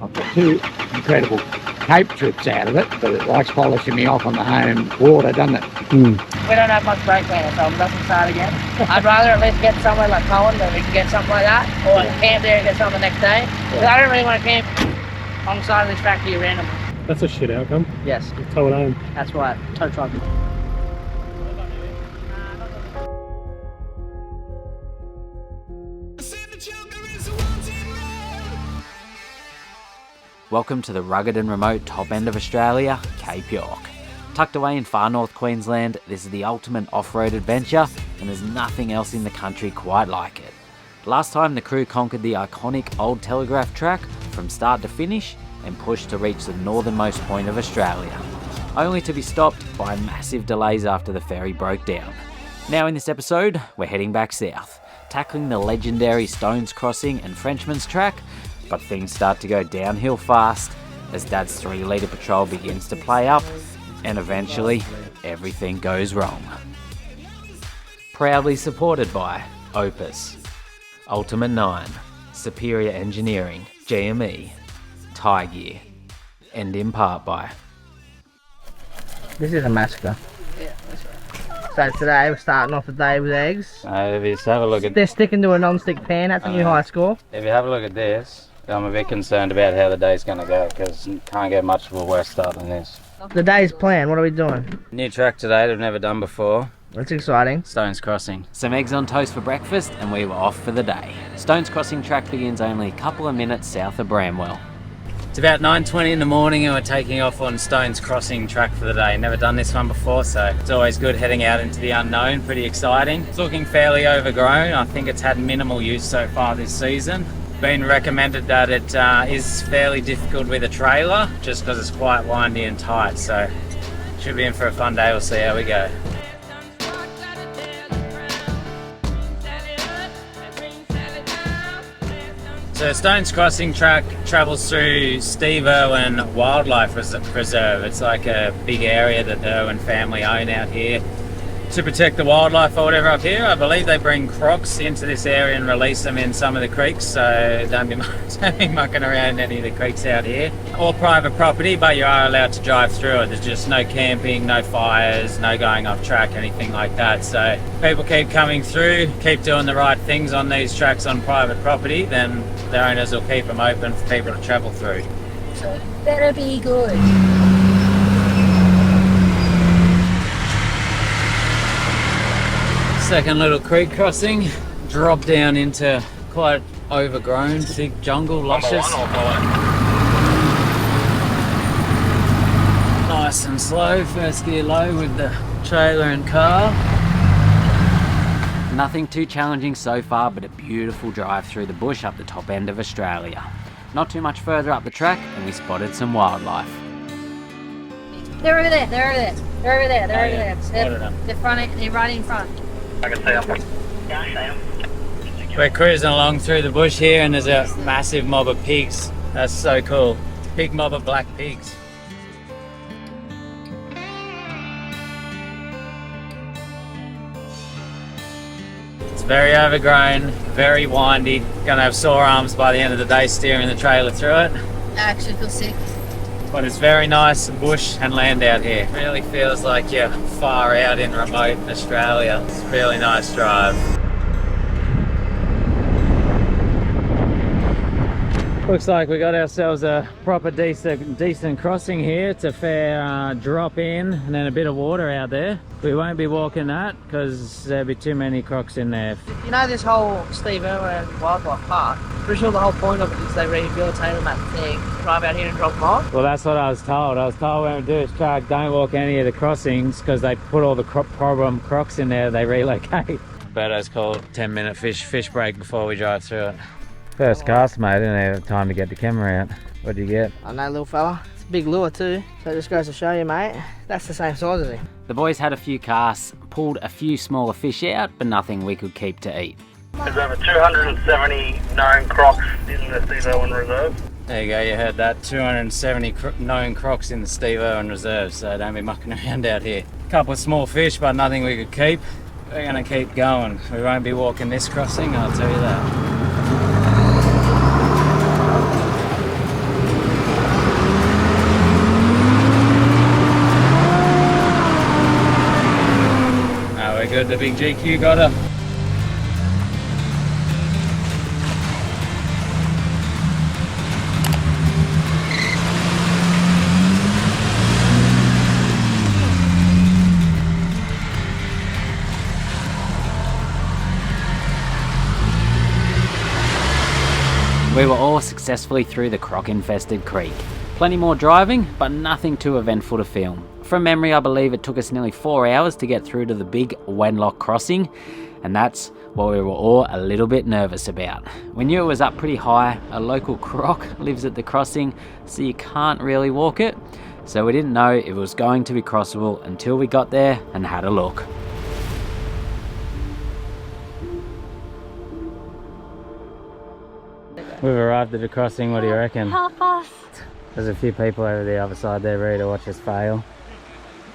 I've got 2 incredible cape trips out of it, but it likes polishing me off on the home water, doesn't it? We don't have much break there, so I'm about to start again. I'd rather at least get somewhere like Cohen than we can get something like that, or camp there and get something the next day. Because I don't really want to camp on the side of this track here randomly. That's a shit outcome. Yes. Tow it home. That's right. Tow truck. Welcome to the rugged and remote top end of Australia, Cape York. Tucked away in far North Queensland, this is the ultimate off-road adventure, and there's nothing else in the country quite like it. Last time the crew conquered the iconic old telegraph track from start to finish and pushed to reach the northernmost point of Australia, only to be stopped by massive delays after the ferry broke down. Now in this episode, we're heading back south, tackling the legendary Stones Crossing and Frenchman's track, but things start to go downhill fast as Dad's 3-litre patrol begins to play up, and eventually everything goes wrong. Proudly supported by Opus, Ultimate 9, Superior Engineering, GME, Tie Gear, and in part by... This is a massacre. Yeah, that's right. So today we're starting off the day with eggs. If you just have a look at... They're sticking to a non-stick pan, that's a new high score. If you have a look at this, I'm a bit concerned about how the day's going to go, because you can't get much of a worse start than this. The day's plan, what are we doing? New track today that I've never done before. That's exciting. Stones Crossing. Some eggs on toast for breakfast and we were off for the day. Stones Crossing track begins only a couple of minutes south of Bramwell. It's about 9:20 in the morning and we're taking off on Stones Crossing track for the day. Never done this one before, so it's always good heading out into the unknown. Pretty exciting. It's looking fairly overgrown. I think it's had minimal use so far this season. Been recommended that it is fairly difficult with a trailer just because it's quite windy and tight, so should be in for a fun day. We'll see how we go. So Stones Crossing track travels through Steve Irwin Wildlife Reserve. It's like a big area that the Irwin family own out here to protect the wildlife or whatever up here. I believe they bring crocs into this area and release them in some of the creeks, so don't be mucking around any of the creeks out here. All private property, but you are allowed to drive through it. There's just no camping, no fires, no going off track, anything like that. So people keep coming through, keep doing the right things on these tracks on private property, then the owners will keep them open for people to travel through. So it better be good. Second little creek crossing, drop down into quite overgrown, big jungle, luscious. Nice and slow, first gear low with the trailer and car. Nothing too challenging so far, but a beautiful drive through the bush up the top end of Australia. Not too much further up the track and we spotted some wildlife. They're over there, they're over there, they're over there, they're over there. They're right in front. I can see them. We're cruising along through the bush here and there's a massive mob of pigs. That's so cool. Big mob of black pigs. It's very overgrown, very windy. Gonna have sore arms by the end of the day steering the trailer through it. I actually feel sick. But it's very nice bush and land out here. Really feels like you're far out in remote Australia. It's a really nice drive. Looks like we got ourselves a proper decent crossing here. It's a fair drop in and then a bit of water out there. We won't be walking that because there'll be too many crocs in there. You know this whole Steve Irwin Wildlife Park? Pretty sure the whole point of it is they rehabilitate them that thing, drive out here and drop them off. Well, that's what I was told. I was told when we do this track, don't walk any of the crossings because they put all the problem crocs in there, they relocate. Berto's called 10-minute fish break before we drive through it. First cast, mate, didn't have time to get the camera out. What did you get? I know, little fella. It's a big lure too, so it just goes to show you, mate. That's the same size as him. The boys had a few casts, pulled a few smaller fish out, but nothing we could keep to eat. There's over 270 known crocs in the Steve Irwin Reserve. There you go, you heard that. 270 known crocs in the Steve Irwin Reserve, so don't be mucking around out here. A couple of small fish, but nothing we could keep. We're gonna keep going. We won't be walking this crossing, I'll tell you that. big GQ got her. We were all successfully through the croc-infested creek. Plenty more driving, but nothing too eventful to film. From memory, I believe it took us nearly 4 hours to get through to the big Wenlock crossing, and that's what we were all a little bit nervous about. We knew it was up pretty high, a local croc lives at the crossing, so you can't really walk it, so we didn't know if it was going to be crossable until we got there and had a look. We've arrived at the crossing, what do you reckon? Help us. There's a few people over the other side there ready to watch us fail.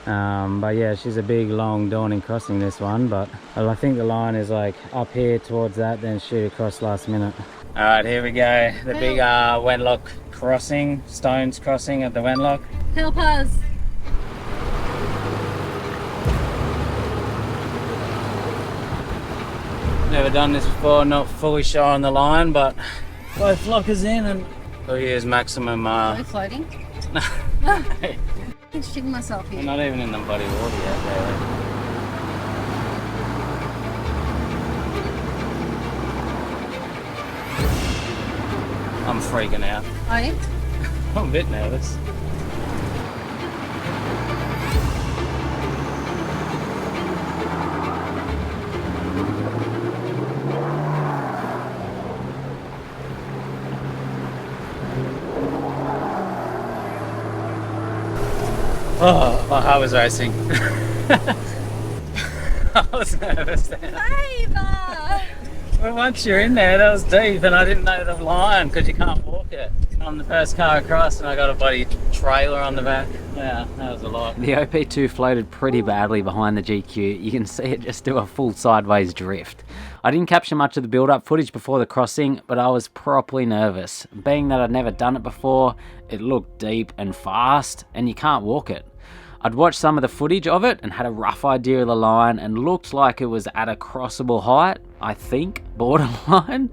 But yeah, she's a big, long, daunting crossing, this one, but I think the line is like up here towards that, then shoot across last minute. Alright, here we go. The big Wenlock crossing, Stones crossing at the Wenlock. Help us. Never done this before, not fully sure on the line, but both lockers in and so here's maximum. Are we floating? I'm shitting myself We're here. not even in the bloody water yet, really. I'm freaking out. Are you? I'm a bit nervous. Oh, my heart was racing. I was nervous then. Ava! Well, once you're in there, that was deep, and I didn't know the line because you can't walk it. I'm the first car across, and I got a bloody trailer on the back. Yeah, that was a lot. The OP2 floated pretty badly behind the GQ. You can see it just do a full sideways drift. I didn't capture much of the build-up footage before the crossing, but I was properly nervous. Being that I'd never done it before, it looked deep and fast, and you can't walk it. I'd watched some of the footage of it and had a rough idea of the line and looked like it was at a crossable height, I think, borderline,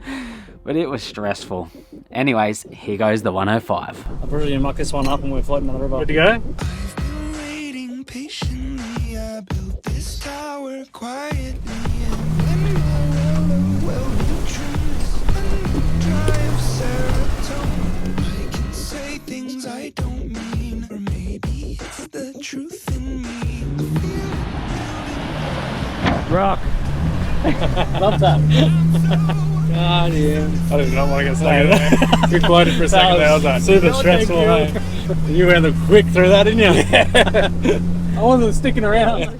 but it was stressful. Anyways, here goes the 105. I've really mucked this one up and we're floating on the river. Good to go? I've been waiting patiently. I built this tower quietly. And when my well-beaten dry of serotonin, I can say things I don't mean, or maybe it's the truth in me. Rock. Love that. God, yeah. I did not want to get stuck in there. We floated for a second there. I was like, super stressful. Hey? You went quick through that, didn't you? Yeah. I wasn't sticking around.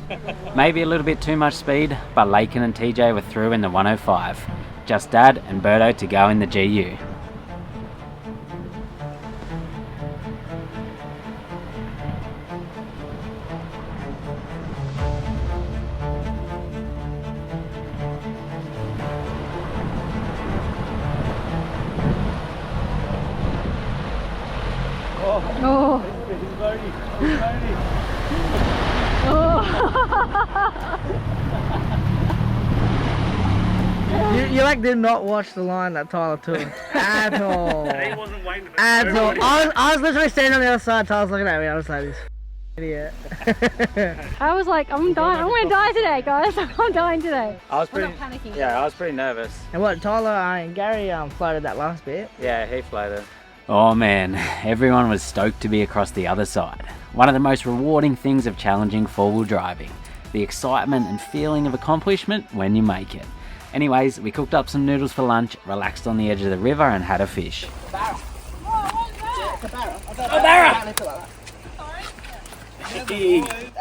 Maybe a little bit too much speed, but Lakin and TJ were through in the 105. Just Dad and Berto to go in the GU. Oh. You like did not watch the line that Tyler took at all. He wasn't waiting for At all. nobody. I was literally standing on the other side. Tyler's looking at me. I was like, this idiot. I was like, I'm dying. I'm gonna die today, guys. I'm dying today. I was I'm not panicking. Yeah, I was pretty nervous. And what Tyler and Gary floated that last bit. Yeah, he floated. Oh man, everyone was stoked to be across the other side. One of the most rewarding things of challenging four-wheel driving. The excitement and feeling of accomplishment when you make it. Anyways, we cooked up some noodles for lunch, relaxed on the edge of the river and had a fish. A barra! Look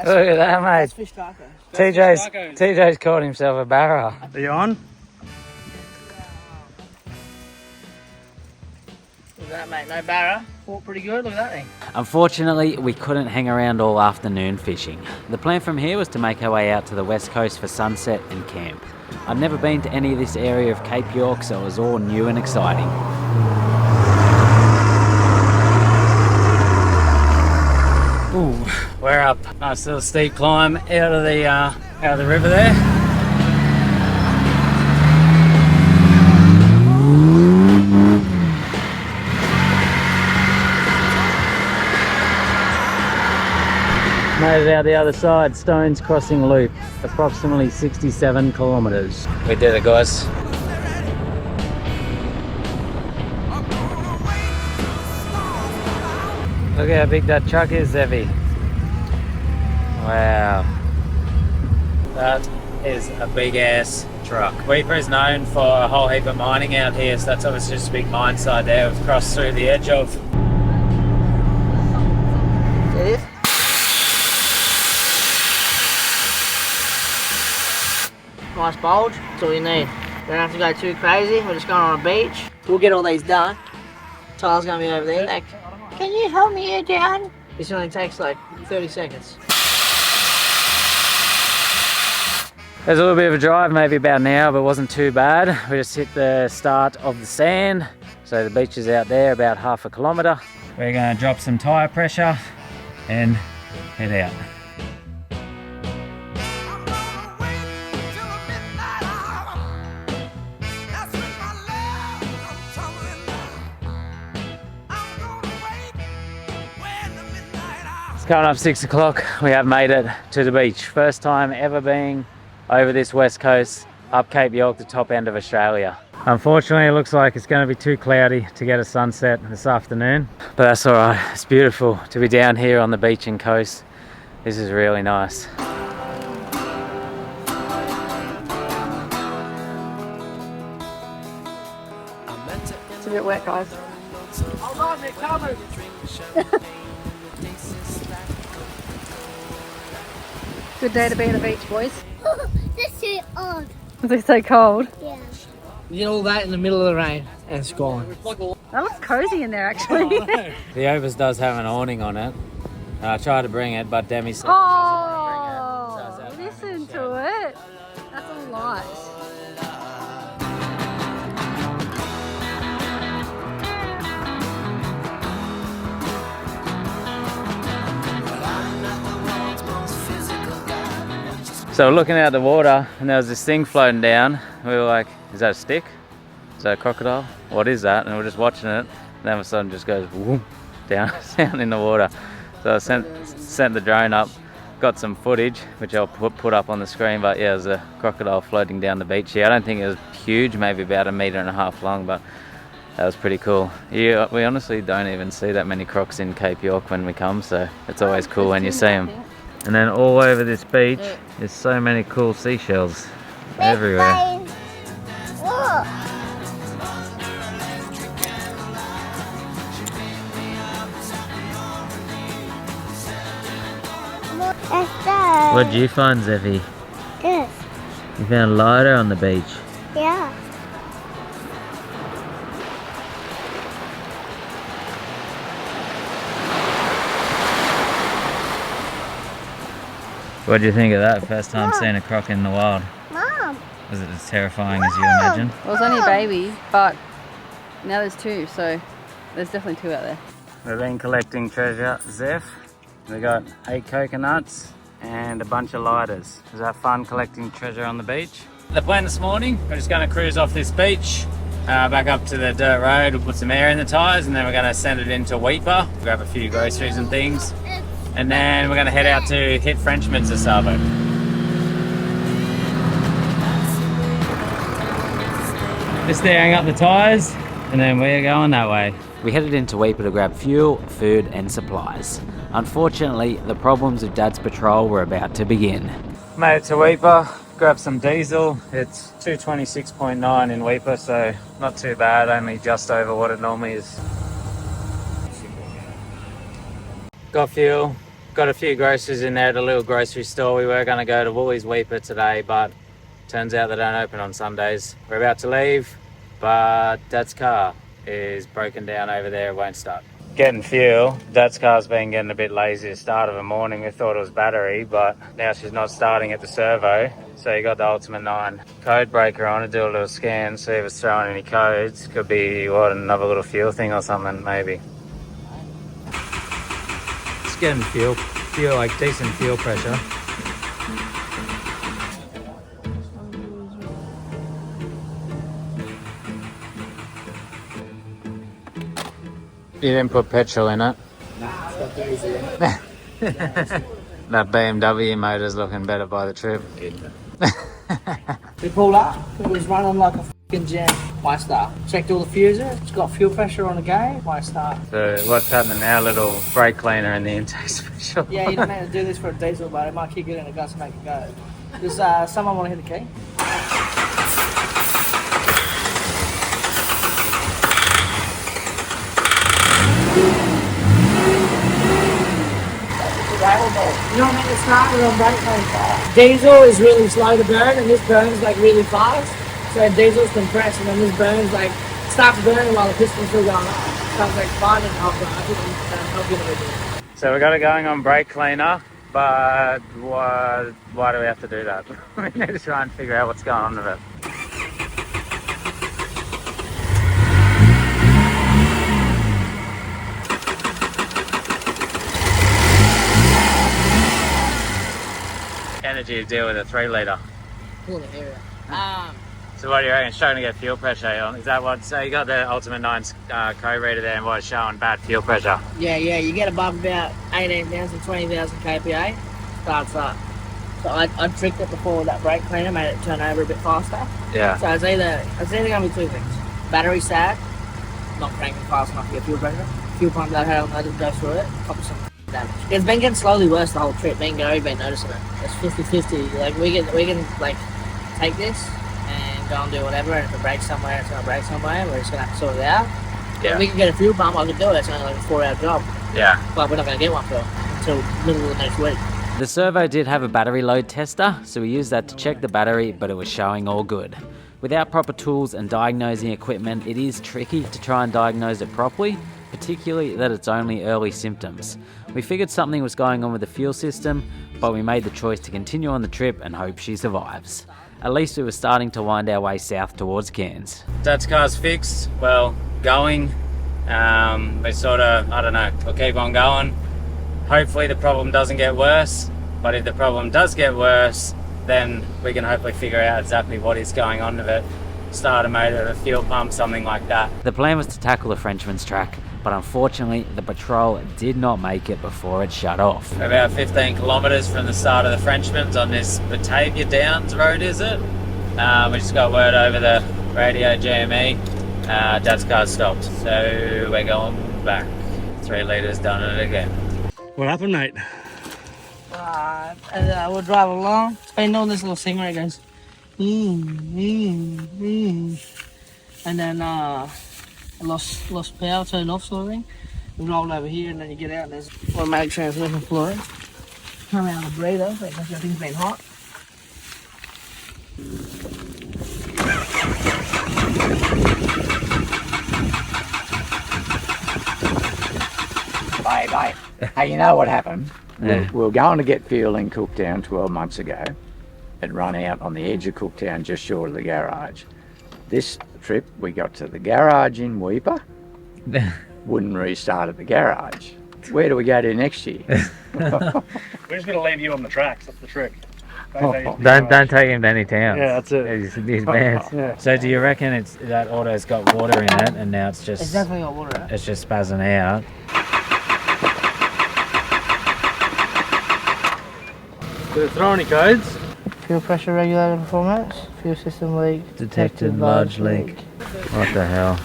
at that, mate. Fish taco. TJ's caught himself a barra. Are you on? Look at that, mate. No barra. Fought pretty good. Look at that thing. Unfortunately, we couldn't hang around all afternoon fishing. The plan from here was to make our way out to the west coast for sunset and camp. I'd never been to any of this area of Cape York, so it was all new and exciting. Ooh, we're up. Nice little steep climb out of the river there. Made it out the other side, Stones Crossing Loop, approximately 67 kilometres. We did it, guys. Look how big that truck is, Evie. Wow. That is a big ass truck. Weeper is known for a whole heap of mining out here, so that's obviously just a big mine site there. We've crossed through the edge of. It is. Nice bulge, that's all you need. Don't have to go too crazy, we're just going on a beach. We'll get all these done. Tyler's gonna be over there like, can you help me here, Dan? This only takes like 30 seconds. There's a little bit of a drive, maybe about an hour, but it wasn't too bad. We just hit the start of the sand. So the beach is out there, about half a kilometre. We're gonna drop some tyre pressure and head out. It's coming up 6 o'clock. We have made it to the beach. First time ever being over this west coast, up Cape York, the top end of Australia. Unfortunately, it looks like it's going to be too cloudy to get a sunset this afternoon, but that's all right. It's beautiful to be down here on the beach and coast. This is really nice. It's a bit wet, guys. Hold on, they're coming. Good day to be on the beach, boys. This is odd. It's so cold. Yeah. You get all that in the middle of the rain and it's gone. That looks cozy in there, actually. The Overs does have an awning on it. I tried to bring it, but Demi said Oh, listen to it. That's a lot. So we're looking out the water and there was this thing floating down. We were like, is that a stick? Is that a crocodile? What is that? And we're just watching it. And then all of a sudden it just goes whoop, down in the water. So I sent the drone up, got some footage, which I'll put up on the screen. But yeah, there's a crocodile floating down the beach here. I don't think it was huge, maybe about 1.5 meters long, but that was pretty cool. Yeah, we honestly don't even see that many crocs in Cape York when we come, so it's always cool when you see them. And then all over this beach, there's so many cool seashells everywhere. Look. That's that. What did you find, Zeffy? This. You found a lighter on the beach. Yeah. What did you think of that? First time seeing a croc in the wild. Mom. Was it as terrifying as you imagine? It was only a baby, but now there's two, so there's definitely two out there. We've been collecting treasure, Zeph. We got 8 coconuts and a bunch of lighters. Was that fun collecting treasure on the beach? The plan this morning, we're just going to cruise off this beach, back up to the dirt road. We'll put some air in the tyres and then we're going to send it into Weeper, grab a few groceries and things. And then we're going to head out to hit Frenchman's to Savo. Just staring up the tyres and then we're going that way. We headed into Weeper to grab fuel, food and supplies. Unfortunately, the problems of Dad's patrol were about to begin. Made it to Weeper, grabbed some diesel. It's 226.9 in Weeper, so not too bad, only just over what it normally is. Got fuel, got a few groceries in there at a little grocery store. We were going to go to Woolies Weeper today, but turns out they don't open on Sundays. We're about to leave, but Dad's car is broken down over there, it won't start. Getting fuel. Dad's car's been getting a bit lazy at the start of the morning. We thought it was battery, but now she's not starting at the servo. So you got the Ultimate 9 code breaker on to do a little scan, see if it's throwing any codes. Could be, what, another little fuel thing or something, maybe. Getting fuel, like decent fuel pressure. You didn't put petrol in it? Nah, it's got diesel in it. That BMW motor's looking better by the trip. We pulled up, it was running like a fucking gem. My start. Checked all the fuses, it's got fuel pressure on the game. My start. So what's happening now? Little brake cleaner in the intake special. Yeah, you don't need to do this for a diesel, but it might kick it in the guts and make it go. Does someone want to hit the key? You don't need to start with a brake cleaner. Diesel is really slow to burn, and this burns like really fast. So diesel's compressed, and then this burns like starts burning while the piston's still going up. So it's like fine and hot, I think help you a little bit. So we got it going on brake cleaner, but why do we have to do that? We need to try and figure out what's going on with it. Energy to deal with a 3 litre. Pull the area. So what do you reckon? It's showing to get fuel pressure on. Is that what? So you got the Ultimate 9 code reader there, and what it's showing bad fuel pressure. Yeah, you get above about 18,000, 20,000 kPa, starts up. So I tricked it before with that brake cleaner, made it turn over a bit faster. Yeah. So it's either going to be two things: battery sag, not cranking fast enough to get fuel pressure. Fuel pump that had let it go through it, probably some damage. It's been getting slowly worse the whole trip. Me and Gary's been noticing it. It's 50-50. Like we can like take this and go and do whatever, and if it breaks somewhere, it's going to break somewhere. We're just going to have to sort it out. Yeah. If we can get a fuel pump, I could do it. It's only like a 4-hour job. Yeah. But we're not going to get one until middle of the next week. The servo did have a battery load tester, so we used that to check the battery, but it was showing all good. Without proper tools and diagnosing equipment, it is tricky to try and diagnose it properly, particularly that it's only early symptoms. We figured something was going on with the fuel system, but we made the choice to continue on the trip and hope she survives. At least we were starting to wind our way south towards Cairns. Dad's car's fixed, well, going. We sort of, I don't know, we'll keep on going. Hopefully the problem doesn't get worse, but if the problem does get worse, then we can hopefully figure out exactly what is going on with it. Start a motor, a fuel pump, something like that. The plan was to tackle the Frenchman's track, but unfortunately the patrol did not make it before it shut off. About 15 kilometres from the start of the Frenchman's on this Batavia Downs road, is it? We just got word over the radio GME, Dad's car stopped, so we're going back. 3 litres, done it again. What happened, mate? And we'll drive along. I know this little singer, it goes, and then I lost power, turned off sort of thing. We rolled over here, and then you get out, and there's automatic transmission fluid. Come out of the breather, because everything's been hot. Bye. Hey, you know what happened? Yeah. We were going to get fuel in Cooktown 12 months ago and run out on the edge of Cooktown just short of the garage. This trip, we got to the garage in Weeper, wouldn't restart at the garage. Where do we go to next year? We're just going to leave you on the tracks, that's the trick. Don't take him to any towns. Yeah, that's it. He's bad. Yeah. So do you reckon it's that auto's got water in it, and now it's It's definitely got water in it. it's just spazzing out? Did it throw any codes? Fuel pressure regulator performance, fuel system leak, Detected large leak. What the hell?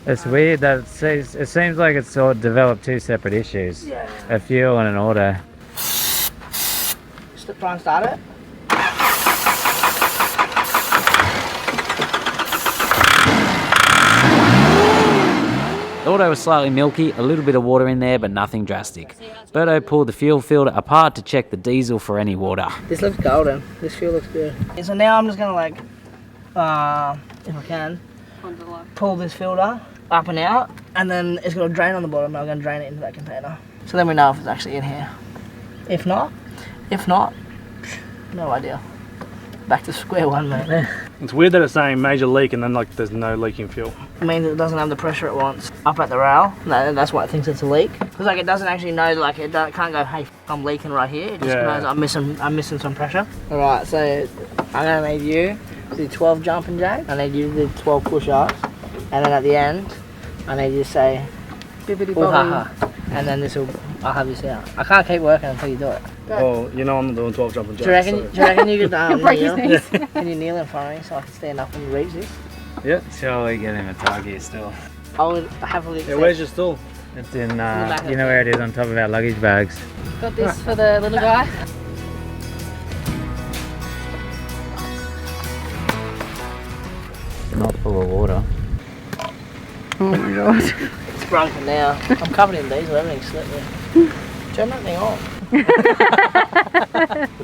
It's weird that it seems like it's sort of developed 2 separate issues. Yeah. A fuel and an auto. Just try and start it. The auto was slightly milky, a little bit of water in there, but nothing drastic. Berto pulled the fuel filter apart to check the diesel for any water. This looks golden. This fuel looks good. So now I'm just gonna like, if I can, pull this filter up and out, and then it's got a drain on the bottom. I'm gonna drain it into that container. So then we know if it's actually in here. If not, no idea. Back to square one, mate. It's weird that it's saying major leak and then like there's no leaking fuel. It means it doesn't have the pressure it wants up at the rail. No, that's why it thinks it's a leak. Because like it doesn't actually know, like it can't go, hey, I'm leaking right here. It just knows I'm missing some pressure. All right, so I'm gonna need you to do 12 jumping jacks. I need you to do 12 push-ups, and then at the end, I need you to say, bippity boppity. and then I'll have this out. I can't keep working until you do it. Well, you know I'm not doing 12 jumping Do you jacks. reckon you could Break his kneel? knees. Can you kneel in front of me so I can stand up and reach this? Yeah. Surely get him a tug here still. I would happily accept. Yeah, where's your stool? It's in, back of you know where it is, on top of our luggage bags. Got this for the little guy. Not full of water. Oh my god. It's broken now. I'm covered in diesel, everything's slippery. Turn that thing off.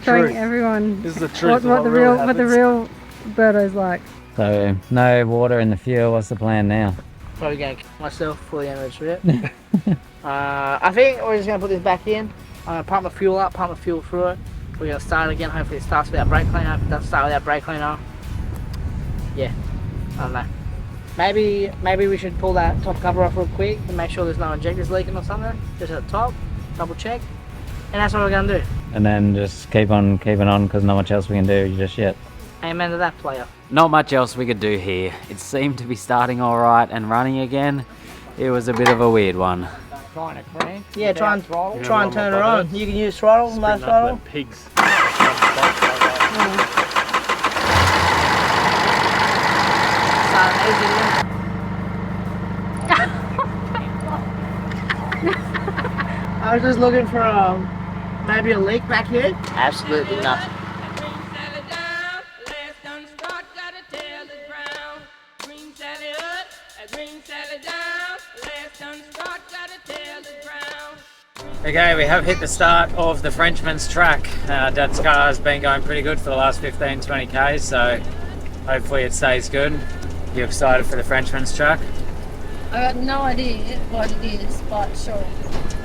Showing everyone This is the truth. what the real Birdo's like. So, no water in the fuel. What's the plan now? Probably going to kill myself before the end of the trip. I think we're just going to put this back in. Pump the fuel up, pump the fuel through it. We're going to start it again. Hopefully it starts without brake cleaner. If it doesn't start without brake cleaner, yeah, I don't know. Maybe we should pull that top cover off real quick and make sure there's no injectors leaking or something. Just at the top, double check. And that's what we're going to do. And then just keep on keeping on because not much else we can do just yet. Amen to that, player. Not much else we could do here. It seemed to be starting alright and running again. It was a bit of a weird one. Trying to crank. Yeah, try and turn her on. You can use throttle, no Spin up throttle. like pigs. I was just looking for maybe a leak back here. Absolutely nothing. Okay, we have hit the start of the Frenchman's track. Dad's car has been going pretty good for the last 15-20 k's, so hopefully it stays good. You excited for the Frenchman's track? I got no idea what it is, but sure.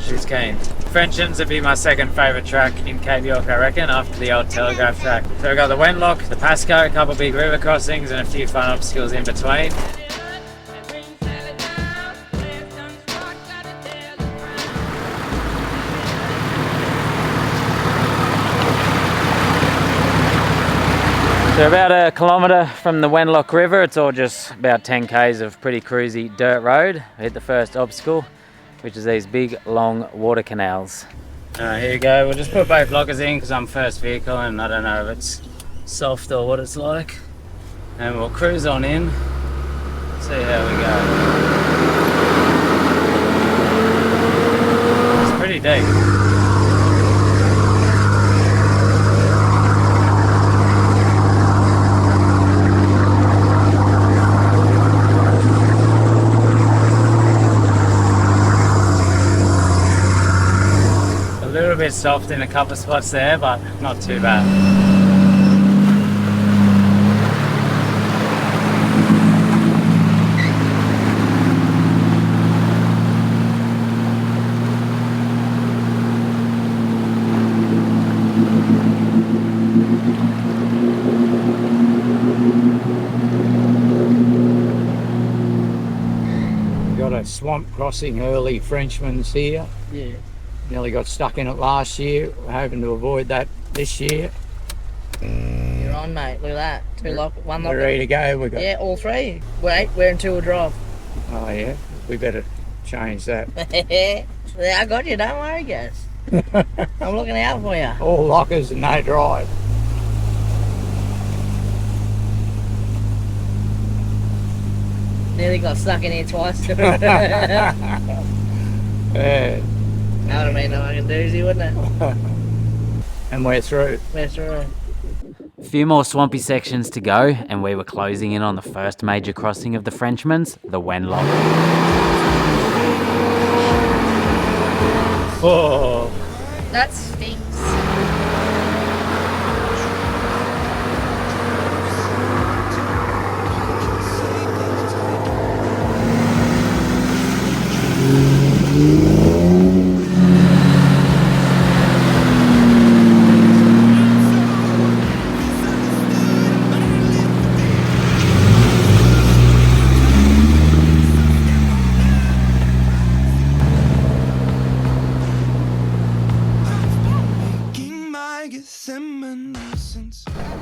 She's keen. Frenchman's would be my second favourite track in Cape York, I reckon, after the old Telegraph track. So we've got the Wenlock, the Pasco, a couple of big river crossings and a few fun obstacles in between. So about a kilometre from the Wenlock River, it's all just about 10 k's of pretty cruisy dirt road. We hit the first obstacle, which is these big long water canals. Here you go, we'll just put both lockers in because I'm first vehicle and I don't know if it's soft or what it's like. And we'll cruise on in, see how we go. It's pretty deep. A little bit soft in a couple of spots there, but not too bad. Got a swamp crossing early, Frenchman's here. Yeah. Nearly got stuck in it last year. We're hoping to avoid that this year. You're on, mate. Look at that. One lock. We're ready to go. We got. Yeah, all three. Wait, we're in two-wheel drive. Oh yeah. We better change that. Yeah, I got you. Don't worry, guys. I'm looking out for you. All lockers and no drive. Nearly got stuck in here twice. That Yeah. would have been a fucking doozy, wouldn't it? And we're through. We're through. A few more swampy sections to go, and we were closing in on the first major crossing of the Frenchman's, the Wenlock. Oh. That stinks.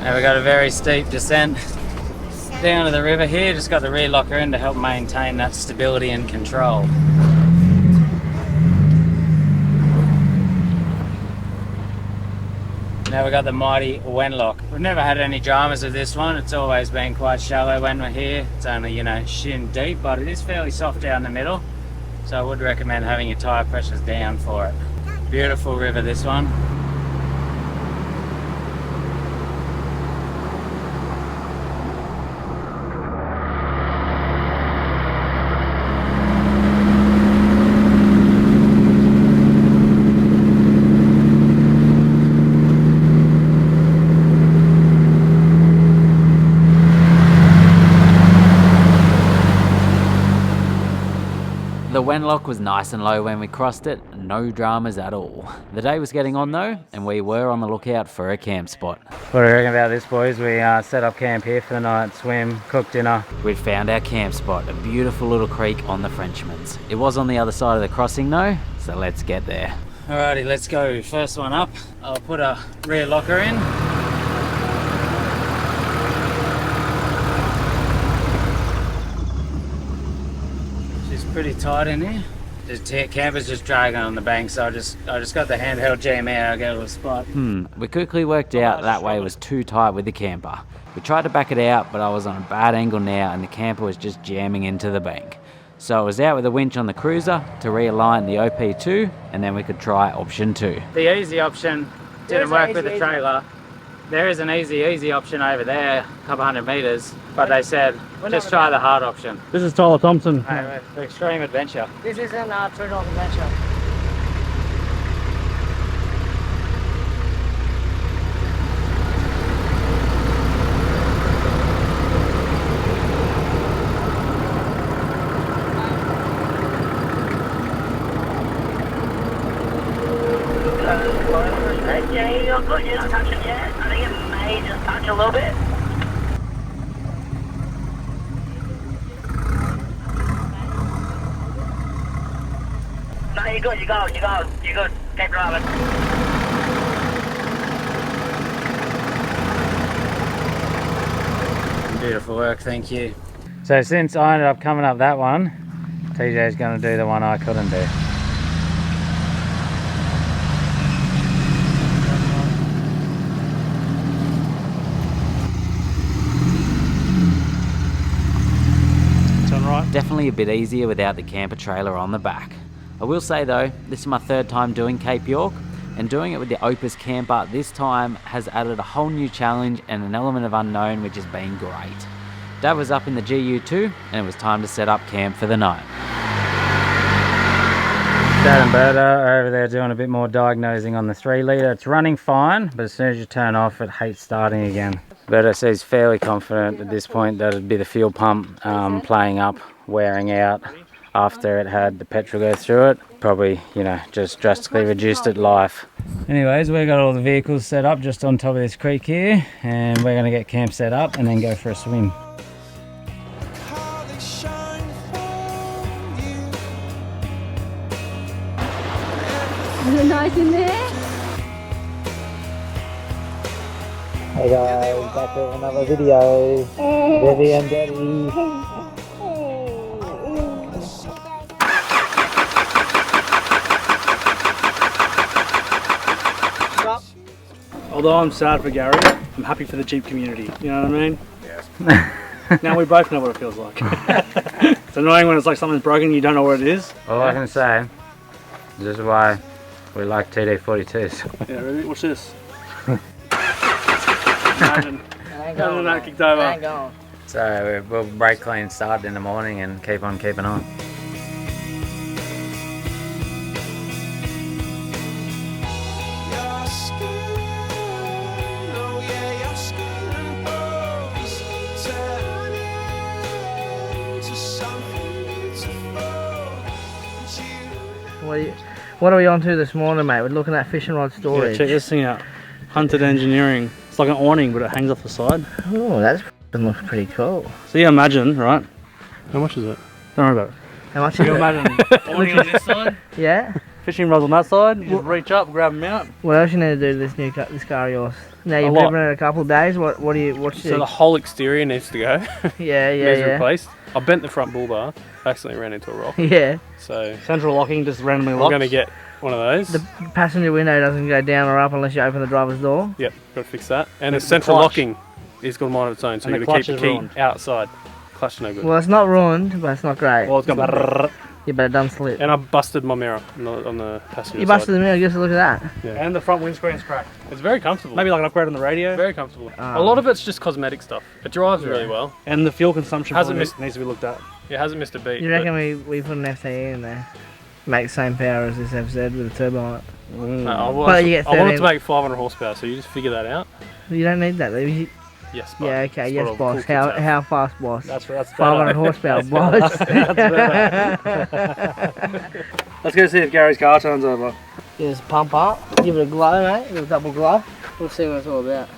Now we've got a very steep descent down to the river here. Just got the rear locker in to help maintain that stability and control. Now we've got the mighty Wenlock. We've never had any dramas with this one. It's always been quite shallow when we're here. It's only, you know, shin deep, but it is fairly soft down the middle. So I would recommend having your tyre pressures down for it. Beautiful river, this one. The Wenlock was nice and low when we crossed it, no dramas at all. The day was getting on though, and we were on the lookout for a camp spot. What do you reckon about this, boys? We set up camp here for the night, swim, cook dinner. We'd found our camp spot, a beautiful little creek on the Frenchman's. It was on the other side of the crossing though, so let's get there. Alrighty, let's go. First one up. I'll put a rear locker in. Pretty tight in here. The camper's just dragging on the bank, so I just got the handheld jam out. I'll get a little spot. We quickly worked out that way was too tight with the camper. We tried to back it out, but I was on a bad angle now and the camper was just jamming into the bank. So I was out with a winch on the cruiser to realign the OP2, and then we could try option 2. The easy option didn't work with the trailer. There is an easy option over there, a couple 100 meters, but they said just try the hard option. This is Tyler Thompson. Hey, we're extreme adventure. This isn't True North Adventure. Yeah, you're good. You're not touching yet. I think it may just touch a little bit. No, you're good. You're good. Keep driving. Beautiful work, thank you. So since I ended up coming up that one, TJ's going to do the one I couldn't do. Definitely a bit easier without the camper trailer on the back. I will say though, this is my third time doing Cape York, and doing it with the Opus camper this time has added a whole new challenge and an element of unknown which has been great. Dad was up in the GU2 and it was time to set up camp for the night. Dad and Berta are over there doing a bit more diagnosing on the 3 litre. It's running fine, but as soon as you turn off it hates starting again. Berta says fairly confident at this point that it'd be the fuel pump playing up, wearing out after it had the petrol go through it. Probably, you know, just drastically reduced its life. Anyways, we've got all the vehicles set up just on top of this creek here, and we're going to get camp set up and then go for a swim. Is it nice in there? Hey guys, back with another video. Debbie and Daddy. Although I'm sad for Gary, I'm happy for the Jeep community. You know what I mean? Yes. Now we both know what it feels like. It's annoying when it's like something's broken and you don't know what it is. All I can say, this is why we like TD42s. Yeah, ready? Watch this. Imagine. Imagine that kicked over. So we'll brake clean, start in the morning and keep on keeping on. What are we on to this morning, mate? We're looking at fishing rod storage. Yeah, check this thing out. Hunted Engineering. It's like an awning, but it hangs off the side. Oh, that looks pretty cool. So you imagine, right? How much is it? Don't worry about it. How much is You it? imagine awning on this side, Yeah. fishing rods on that side. You just reach up, grab them out. What else you need to do to this car of yours? Now you've driven it a couple of days. What's So the whole exterior needs to go. Yeah. Needs replaced. I bent the front bull bar. accidentally ran into a rock. Yeah. So Central locking just randomly I'm locks. going to get one of those. The passenger window doesn't go down or up unless you open the driver's door. Yep, got to fix that. And The the central clutch. locking is got a mind of its own, so And you've the got to keep clutch the is key ruined. outside. Clutch no good. Well, it's not ruined, but it's not great. Well, it's gone brrrr. Yeah, but it doesn't slip. And I busted my mirror on the passenger You busted side. the mirror, just look at that. Yeah. And the front windscreen's cracked. It's very comfortable. Maybe like an upgrade on the radio. Very comfortable. A lot of it's just cosmetic stuff. It drives really well. And the fuel consumption Hasn't needs to be looked at. It hasn't missed a beat. You reckon we put an FTE in there? Make the same power as this FZ with a turbo on it. I But want you get it to 13. make 500 horsepower, so you just figure that out. You don't need that though. Yes, but Yeah, okay, that's yes, what all boss. cool kids have. How fast, boss? That's better. 500 horsepower, boss. Let's go see if Gary's car turns over. Just pump up, give it a glow, mate. Give it a double glow. We'll see what it's all about.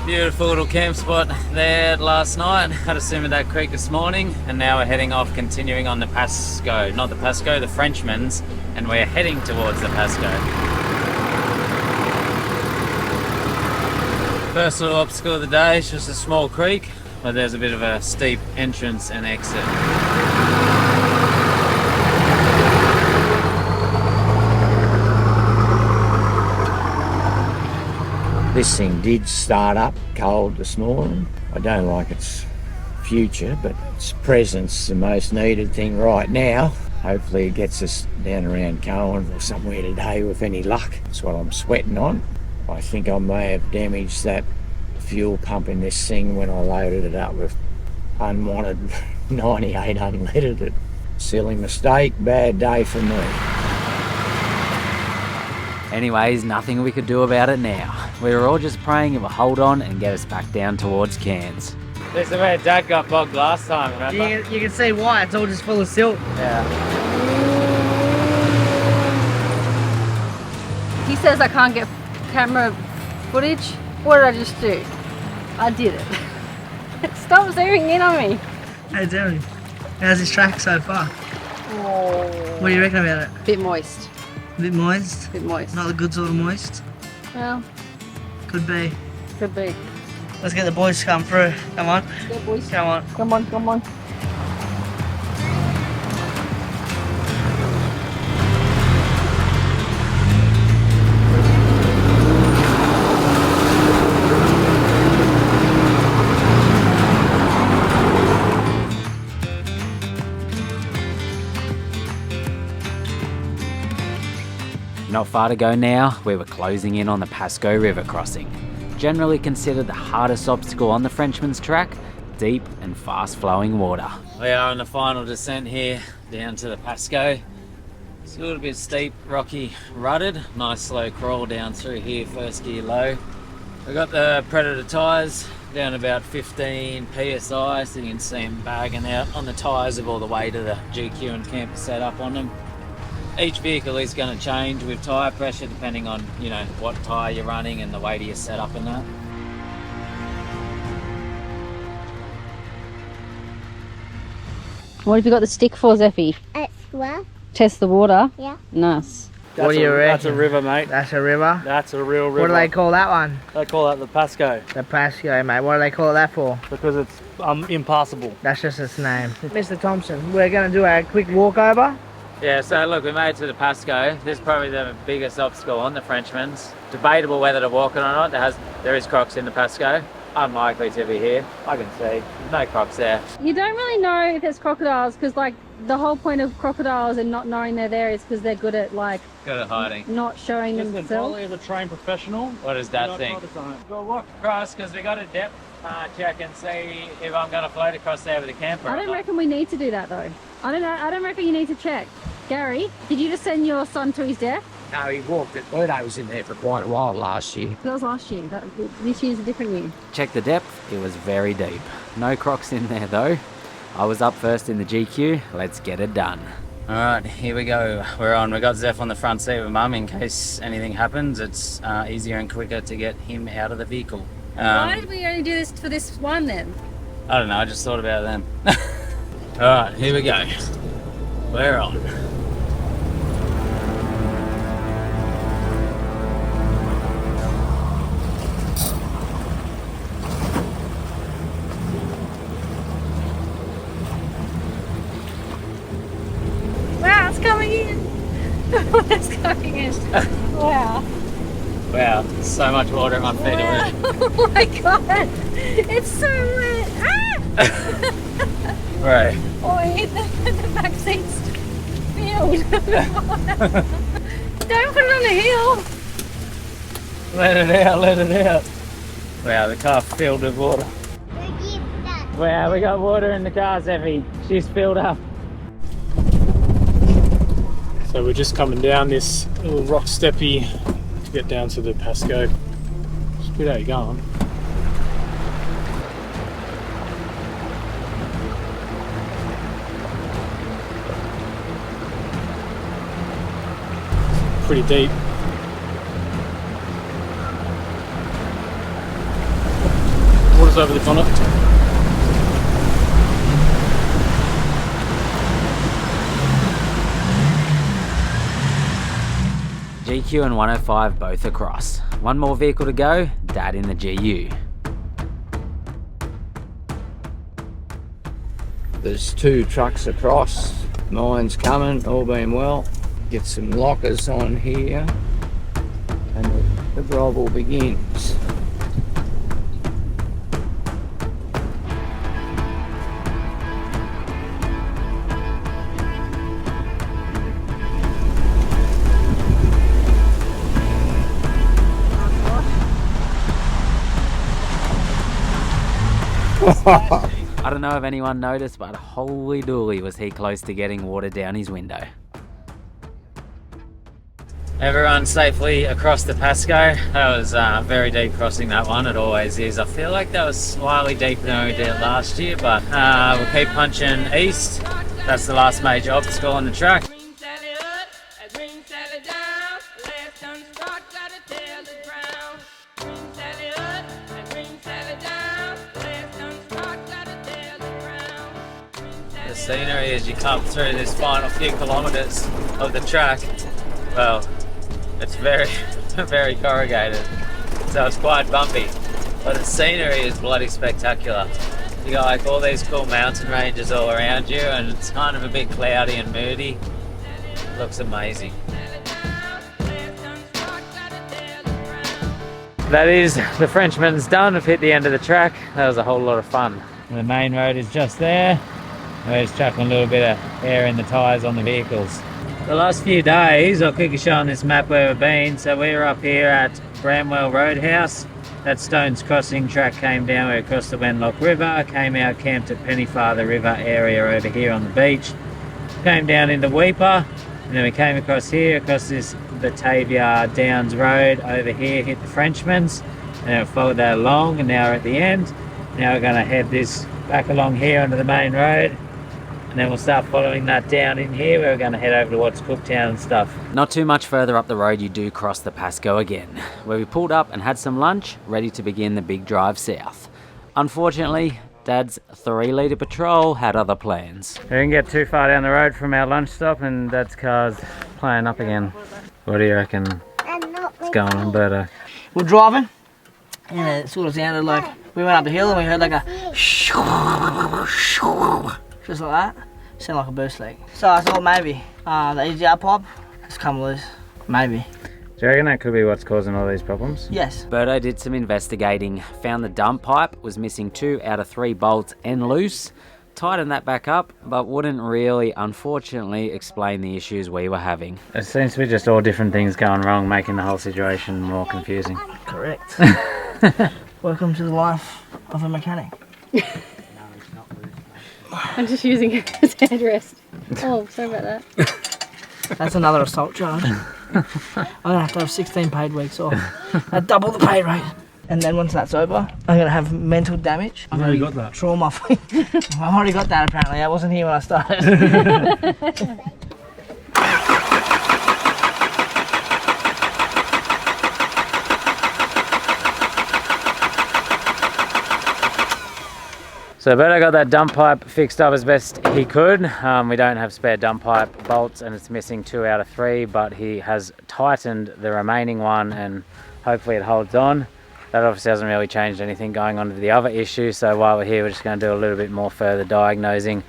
Beautiful little camp spot there last night. Had a swim at that creek this morning, and now we're heading off, continuing on the Pasco. Not the Pasco, the Frenchman's, and we're heading towards the Pasco. First little obstacle of the day is just a small creek, but there's a bit of a steep entrance and exit. This thing did start up cold this morning. I don't like its future, but its present's the most needed thing right now. Hopefully it gets us down around Cohen or somewhere today with any luck. That's what I'm sweating on. I think I may have damaged that fuel pump in this thing when I loaded it up with unwanted 98 unleaded it. Silly mistake, bad day for me. Anyways, nothing we could do about it now. We were all just praying it will hold on and get us back down towards Cairns. This is where Dad got bogged last time, remember? You can see why, it's all just full of silt. Yeah. He says I can't get camera footage. What did I just do? I did it. Stop zooming in on me. Hey Jeremy, how's this track so far? Oh. What do you reckon about it? Bit moist. A bit moist? Bit moist. Not the good sort of moist? Well, Could be. could be. Let's get the boys to come through. Come on. Yeah, boys. Come on. Come on, come on. Not far to go now, we were closing in on the Pasco River crossing. Generally considered the hardest obstacle on the Frenchman's track, deep and fast flowing water. We are on the final descent here down to the Pasco. It's a little bit steep, rocky, rutted. Nice slow crawl down through here, first gear low. We got the Predator tyres down about 15 psi, so you can see them bagging out on the tyres of all the way to the GQ and camper set up on them. Each vehicle is going to change with tyre pressure depending on, you know, what tyre you're running and the weight of your setup and that. What have you got the stick for, Zeffy? What? Test the water? Yeah. Nice. What do you reckon? That's a river, mate. That's a river? That's a real river. What do they call that one? They call that the Pasco The Pasco, mate. What do they call that for? because it's impassable. That's just its name. Mr. Thompson, we're going to do a quick walkover. Yeah, so look, we made it to the Pasco. This is probably the biggest obstacle on the Frenchman's. Debatable whether to walk it or not. There is crocs in the Pasco. Unlikely to be here. I can see. There's no crocs there. You don't really know if there's crocodiles because, like, the whole point of crocodiles and not knowing they're there is because they're good at, like, Good at hiding. not showing Listen, themselves. Polly is a trained professional. What does that think? Think? We'll walk across because we got a depth check and see if I'm going to float across there with a camper. I don't reckon we need to do that though. I don't know. I don't reckon you need to check. Gary, did you just send your son to his death? No, he walked it. Birdo was in there for quite a while last year. That was last year. This year's a different year. Check the depth, it was very deep. No crocs in there though. I was up first in the GQ, let's get it done. Alright, here we go. We're on. We got Zeph on the front seat with Mum in case anything happens. It's easier and quicker to get him out of the vehicle. Why did we only do this for this one then? I don't know, I just thought about them. Alright, here we go. We're on. Wow, it's coming in. It's coming in. Wow. Wow, so much water at my feet already. Oh my god. It's so wet. Ah! Right. Oh, the back seat's filled. Don't put it on the hill. Let it out, let it out. Wow, the car's filled with water. Wow, we got water in the car, Zeffy. She's filled up. So we're just coming down this little rock steppy to get down to the Pasco. Just good how you going. Pretty deep. Water's over the bonnet. GQ and 105 both across. One more vehicle to go, Dad in the GU. There's 2 trucks across. Mine's coming, all being well. Get some lockers on here and the grovel begins. I don't know if anyone noticed, but holy dooly was he close to getting water down his window. Everyone safely across the Pasco. That was very deep crossing, that one. It always is. I feel like that was slightly deeper than we did last year, but we'll keep punching east. That's the last major obstacle on the track. The scenery as you come through this final few kilometres of the track, well, it's very, very corrugated, so it's quite bumpy, but the scenery is bloody spectacular. You got like all these cool mountain ranges all around you, and it's kind of a bit cloudy and moody. It looks amazing. That is, the Frenchman's done. We've hit the end of the track. That was a whole lot of fun. The main road is just there. We're just chucking a little bit of air in the tyres on the vehicles. The last few days, I'll quickly show on this map where we've been. So we were up here at Bramwell Roadhouse. That Stones Crossing track came down, we across the Wenlock River, came out, camped at Pennyfather River area over here on the beach. Came down into Weeper, and then we came across here, across this Batavia Downs Road over here, hit the Frenchman's, and then we followed that along, and now we're at the end. Now we're going to head this back along here onto the main road. And then we'll start following that down in here. We're going to head over towards Cooktown and stuff. Not too much further up the road you do cross the Pasco again, where we pulled up and had some lunch, ready to begin the big drive south. Unfortunately, Dad's 3-litre patrol had other plans. We didn't get too far down the road from our lunch stop and Dad's car's playing up again. What do you reckon is going on, Berto? We're driving, and it sort of sounded like we went up the hill and we heard like a just like that. Sounded like a burst leak. So I thought maybe the EGR pipe has come loose. Maybe. Do you reckon that could be what's causing all these problems? Yes. Berto did some investigating, found the dump pipe was missing 2 out of 3 bolts and loose, tightened that back up, but wouldn't really, unfortunately, explain the issues we were having. It seems to be just all different things going wrong, making the whole situation more confusing. Correct. Welcome to the life of a mechanic. I'm just using it as headrest. Oh, sorry about that. That's another assault charge. I'm gonna have to have 16 paid weeks off. At double the pay rate. And then once that's over, I'm gonna have mental damage. I've already got that. Trauma. I've already got that apparently. I wasn't here when I started. So Berto got that dump pipe fixed up as best he could. We don't have spare dump pipe bolts and it's missing 2 out of 3, but he has tightened the remaining one and hopefully it holds on. That obviously hasn't really changed anything going on to the other issue, so while we're here we're just going to do a little bit more further diagnosing.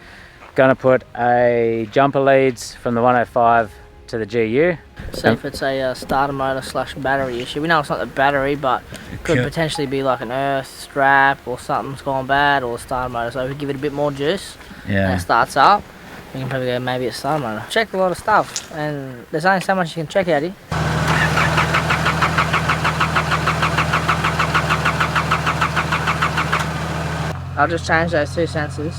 Going to put a jumper leads from the 105 to the GU. See if it's a starter motor / battery issue. We know it's not the battery, but it could potentially be like an earth strap or something's gone bad, or the starter motor. So if we give it a bit more juice and it starts up, we can probably go maybe it's starter motor. Check a lot of stuff, and there's only so much you can check out here. I'll just change those 2 sensors.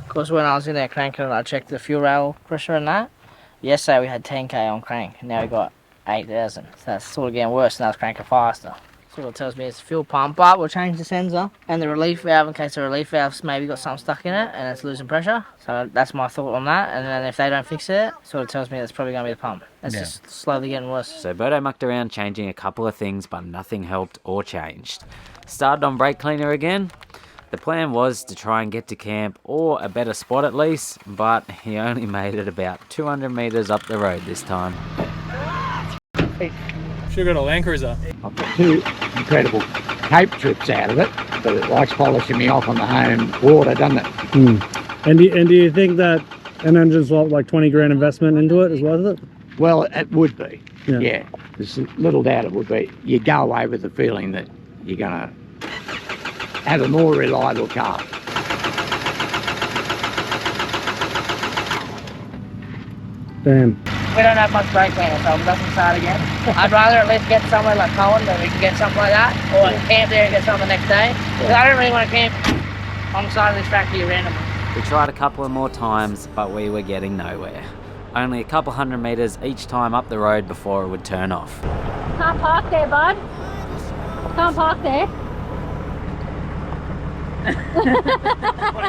Of course, when I was in there cranking it, I checked the fuel rail pressure and that. Yesterday we had 10k on crank, now we got 8,000. So that's sort of getting worse, now it's cranking faster. So it tells me it's a fuel pump, but we'll change the sensor and the relief valve in case the relief valve's maybe got something stuck in it and it's losing pressure. So that's my thought on that. And then if they don't fix it, sort of tells me it's probably going to be the pump. It's just slowly getting worse. So Berto mucked around changing a couple of things, but nothing helped or changed. Started on brake cleaner again. The plan was to try and get to camp, or a better spot at least, but he only made it about 200 metres up the road this time. Should have got a Land Cruiser. I've got 2 incredible cape trips out of it, but it likes polishing me off on the home water, doesn't it? And do you think that an engine's like 20 grand investment into it is worth it? Well, it would be. Yeah. Yeah. There's little doubt it would be. You go away with the feeling that you're going to have a more reliable car. Damn. We don't have much brake cleaner, so it doesn't start again. I'd rather at least get somewhere like Cohen that we can get something like that, or camp there and get something the next day. Because I don't really want to camp on the side of this factory randomly. We tried a couple of more times, but we were getting nowhere. Only a couple 100 metres each time up the road before it would turn off. Can't park there, bud. Can't park there. 20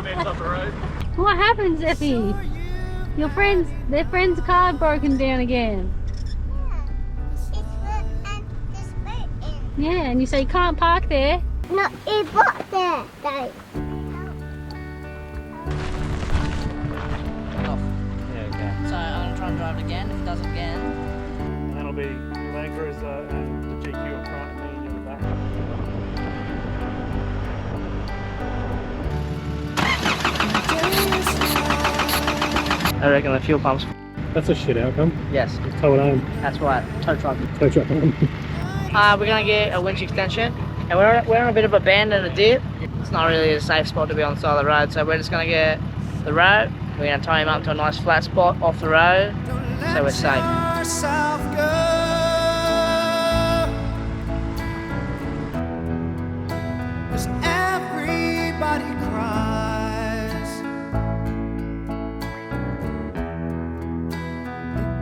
metres up the road. What happens, Effie? Their friend's car broken down again. Yeah, and you say you can't park there. No, it bought there, Dad. So I'm gonna try and drive it again. If it does it again, And that'll be Land Cruiser and the GQ up front and me in the back. I reckon the fuel pumps. That's a shit outcome. Yes, Tow it home. that's right. Tow truck. Tow truck home. We're gonna get a winch extension, and we're on a bit of a bend and a dip. It's not really a safe spot to be on the side of the road, so we're just gonna get the rope. We're gonna tie him up to a nice flat spot off the road, so we're safe. Everybody cries.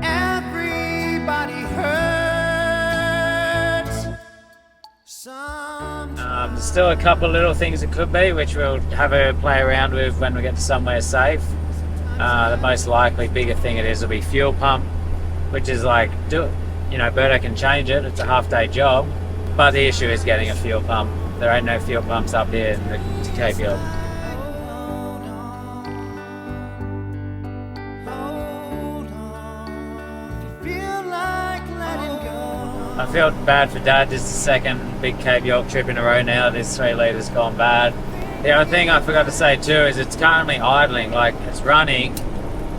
Everybody hurts. There's still a couple of little things it could be, which we'll have a play around with when we get to somewhere safe. The most likely bigger thing it is will be fuel pump, which is like, Berto can change it, it's a half-day job, but the issue is getting a fuel pump. There ain't no fuel pumps up here in the Cape York. I feel bad for Dad. This is the second big Cape York trip in a row now. This 3 litres gone bad. The other thing I forgot to say too is it's currently idling, like it's running,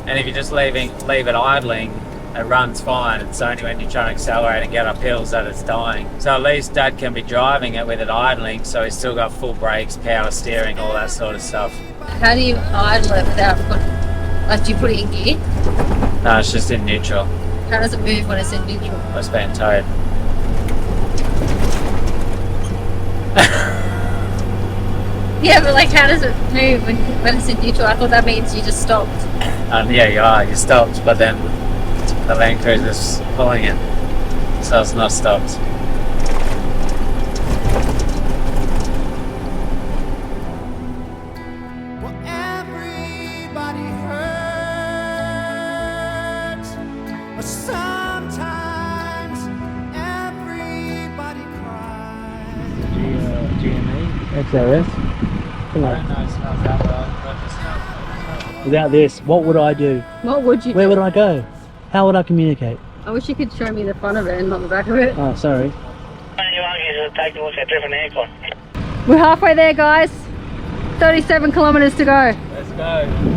and if you just leave it idling, it runs fine. It's only when you're trying to accelerate and get up hills that it's dying. So at least Dad can be driving it with it idling, so he's still got full brakes, power steering, all that sort of stuff. How do you idle it without do you put it in gear? No, it's just in neutral. How does it move when it's in neutral? It's being towed. Yeah, but how does it move when it's in neutral? I thought that means you just stopped. Yeah, you stopped, but then the Land Cruiser's pulling it, so it's not stopped. Well, everybody hurts, but sometimes everybody cries. XRS. don't know, it smells that well, but it smells. Without this, what would I do? What would you Where do? would I go? How would I communicate? I wish you could show me the front of it and not the back of it. Oh, sorry. You want you to take a look at different aircon. We're halfway there, guys. 37 kilometers to go. Let's go.